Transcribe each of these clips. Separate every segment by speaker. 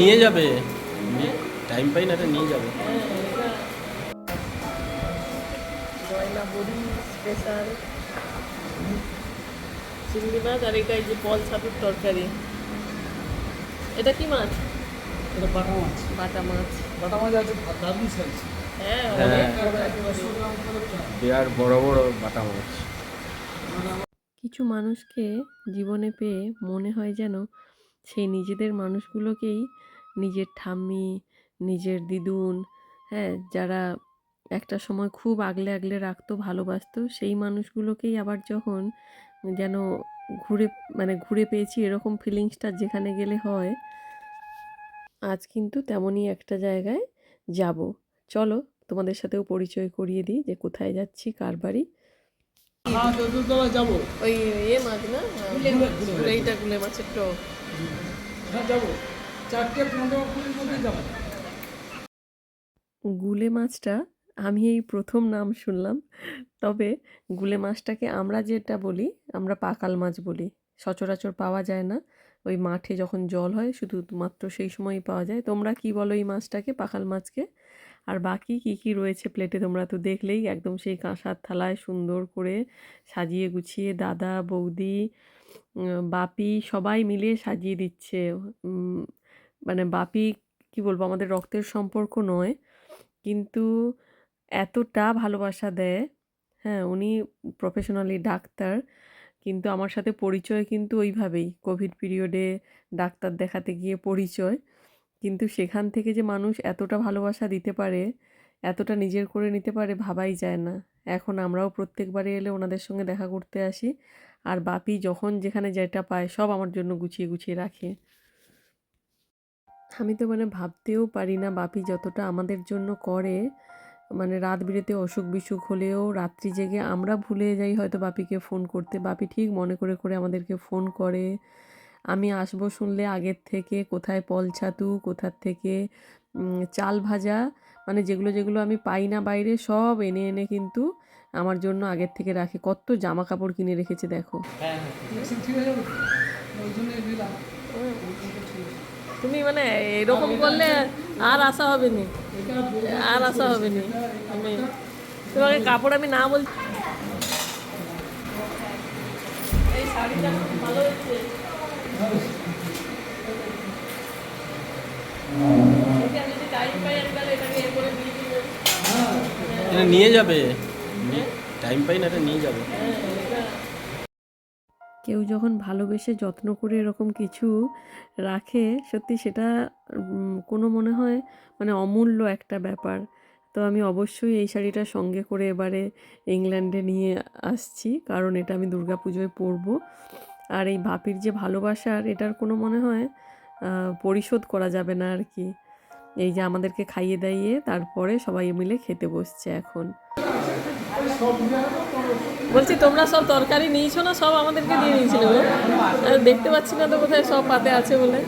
Speaker 1: নিয়ে যাবে, টাইম পাই না, এটা নিয়ে যাবে।
Speaker 2: গয়না বড়ি স্পেশাল চিংড়ি মাছ, আর এটা এই যে পল ছাতুর তরকারি। এটা কি মাছ?
Speaker 3: এটা বাটা মাছ।
Speaker 2: বাটা মাছ।
Speaker 3: বাটা মাছ আছে দারুণ সাইজ।
Speaker 2: হ্যাঁ,
Speaker 1: বিরাট বড় বড় বাটা মাছ।
Speaker 2: কিছু মানুষকে জীবনে পেয়ে মনে হয় যেন সেই নিজেদের মানুষগুলোকেই, নিজের ঠাম্মি, নিজের দিদুন, হ্যাঁ, যারা একটা সময় খুব আগলে আগলে রাখতো, ভালোবাসতো, সেই মানুষগুলোকেই আবার যখন যেন ঘুরে পেয়েছি, এরকম ফিলিংসটা যেখানে গেলে হয়। আজ কিন্তু তেমনই একটা জায়গায় যাব। চলো তোমাদের সাথেও পরিচয় করিয়ে দিই যে কোথায় যাচ্ছি, কার বাড়ি।
Speaker 3: যাবো
Speaker 2: ওই মাছ না, এইটা গুলে মাছের টক।
Speaker 3: হ্যাঁ যাবো, 4:15-20 মধ্যে যাবো।
Speaker 2: গুলে মাছটা আমি এই প্রথম নাম শুনলাম। তবে গুলে মাছটাকে আমরা যেটা বলি, আমরা পাকাল মাছ বলি। সচরাচর পাওয়া যায় না, ওই মাঠে যখন জল হয় শুধুমাত্র সেই সময়ই পাওয়া যায়। তোমরা কি বলো এই মাছটাকে, পাকাল মাছকে? আর বাকি কি কি রয়েছে প্লেটে তোমরা তো দেখলেই, একদম সেই কাঁসার থালায় সুন্দর করে সাজিয়ে গুছিয়ে দাদা, বৌদি, বাপি সবাই মিলে সাজিয়ে দিচ্ছে। মানে বাপি কি বলবো, আমাদের রক্তের সম্পর্ক নয়, কিন্তু এতটা ভালোবাসা দেয়। হ্যাঁ, উনি প্রফেশনালি ডাক্তার, কিন্তু আমার সাথে পরিচয় কিন্তু ওইভাবেই, কোভিড পিরিয়ডে ডাক্তার দেখাতে গিয়ে পরিচয়। কিন্তু সেখান থেকে যে মানুষ এতটা ভালোবাসা দিতে পারে, এতটা নিজের করে নিতে পারে, ভাবাই যায় না। এখন আমরাও প্রত্যেকবারে এলে ওনাদের সঙ্গে দেখা করতে আসি, আর বাপি যখন যেখানে যেটা পায় সব আমার জন্য গুছিয়ে গুছিয়ে রাখে। আমি তো মানে ভাবতেও পারি না বাপি যতটা আমাদের জন্য করে। মানে রাত বিরেতে অসুখ বিসুখ হলেও রাত্রি জেগে আমরা ভুলে যাই হয়তো বাপিকে ফোন করতে, বাপি ঠিক মনে করে করে আমাদেরকে ফোন করে। আমি আসবো শুনলে আগের থেকে কোথায় পল ছাতু, কোথার থেকে চাল ভাজা, মানে যেগুলো যেগুলো আমি পাই না বাইরে, সব এনে এনে কিন্তু আমার জন্য আগের থেকে রাখে। কত জামা কাপড় কিনে রেখেছে দেখো। তুমি মানে এরকম করলে আর আসা হবে না, আর আসা হবে না। আমি তোমাকে কাপড় আমি না বলছি। এই শাড়িটা খুব ভালো হচ্ছে।
Speaker 1: এটা নিয়ে যাবে, টাইম পাই না, এটা নিয়ে যাবে।
Speaker 2: কেউ যখন ভালোবেসে যত্ন করে এরকম কিছু রাখে, সত্যি সেটা কোনো মনে হয় মানে অমূল্য একটা ব্যাপার। তো আমি অবশ্যই এই শাড়িটা সঙ্গে করে এবারে ইংল্যান্ডে নিয়ে আসছি, কারণ এটা আমি দুর্গাপুজোয় পরবো। আর এই বাপির যে ভালোবাসার, এটার কোনো মনে হয় পরিশোধ করা যাবে না আর কি। এই যে আমাদেরকে খাইয়ে দাইয়ে তারপরে সবাই মিলে খেতে বসছে এখন। বলছি তোমরা সব তরকারি নিয়েছো না? সব আমাদেরকে দিয়ে নিয়েছিল গো, দেখতে পাচ্ছি না তো কোথায় সব পাতে আছে বলে।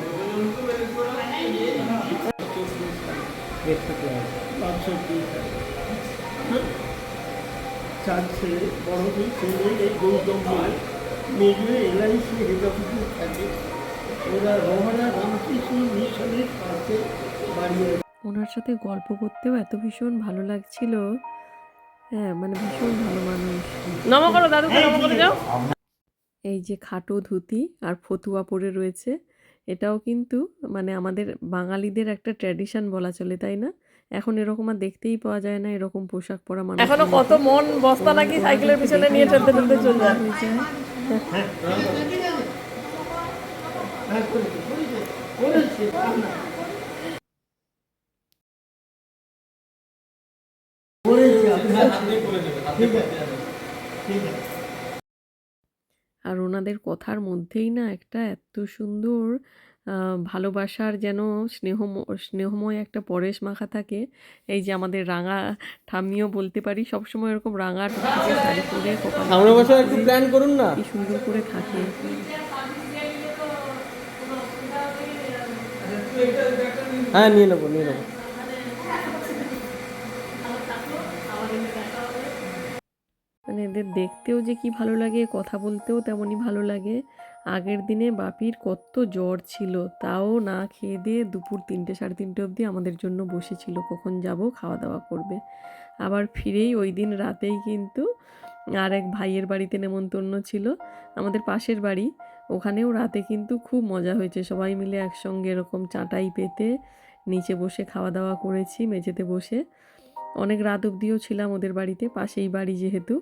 Speaker 2: ওনার সাথে গল্প করতেও এত ভীষণ ভালো লাগছিল। হ্যাঁ, মানে ভীষণ ভালো মানুষ। নমো করো দাদুকে, নমো করে যাও। এই যে খাটো ধুতি আর ফতুয়া পরে রয়েছে, এটাও কিন্তু মানে আমাদের বাঙালিদের একটা ট্র্যাডিশন বলা চলে, তাই না? এখন এরকম আর দেখতেই পাওয়া যায় না এরকম পোশাক পরা মানুষ। এখনো কত মন বস্তা নাকি সাইকেলের পিছনে নিয়ে ঠেলতে ঠেলতে চলে যায়। আর ওনাদের কথার মধ্যেই না একটা এত সুন্দর ভালোবাসার যেন স্নেহময় একটা পরেশ মাখা থাকে। এই যে আমাদের রাঙা ঠাম্মিও বলতে পারি, সবসময় এরকম রাঙা টুকটুকে শাড়ি পরে
Speaker 1: সামনে বছর একটু প্ল্যান করুন না।
Speaker 2: কি সুন্দর করে থাকে।
Speaker 1: হ্যাঁ, নিয়ে নেবো নিয়ে নেবো।
Speaker 2: আমাদের দেখতেও যে কি ভালো লাগে, কথা বলতেও তেমনই ভালো লাগে। আগের দিনে বাপির কত জ্বর ছিল, তাও না খেয়ে দিয়ে দুপুর 3টে 3:30 অবধি আমাদের জন্য বসেছিল, কখন যাব খাওয়া দাওয়া করবে। আবার ফিরেই ওই দিন রাতেই কিন্তু আর এক ভাইয়ের বাড়িতে নেমন্তন্ন ছিল, আমাদের পাশের বাড়ি। ওখানেও রাতে কিন্তু খুব মজা হয়েছে, সবাই মিলে একসঙ্গে এরকম চাটাই পেতে নিচে বসে খাওয়া দাওয়া করেছি মেঝেতে বসে। অনেক রাত অবধিও ছিলাম ওদের বাড়িতে, পাশেই বাড়ি যেহেতু।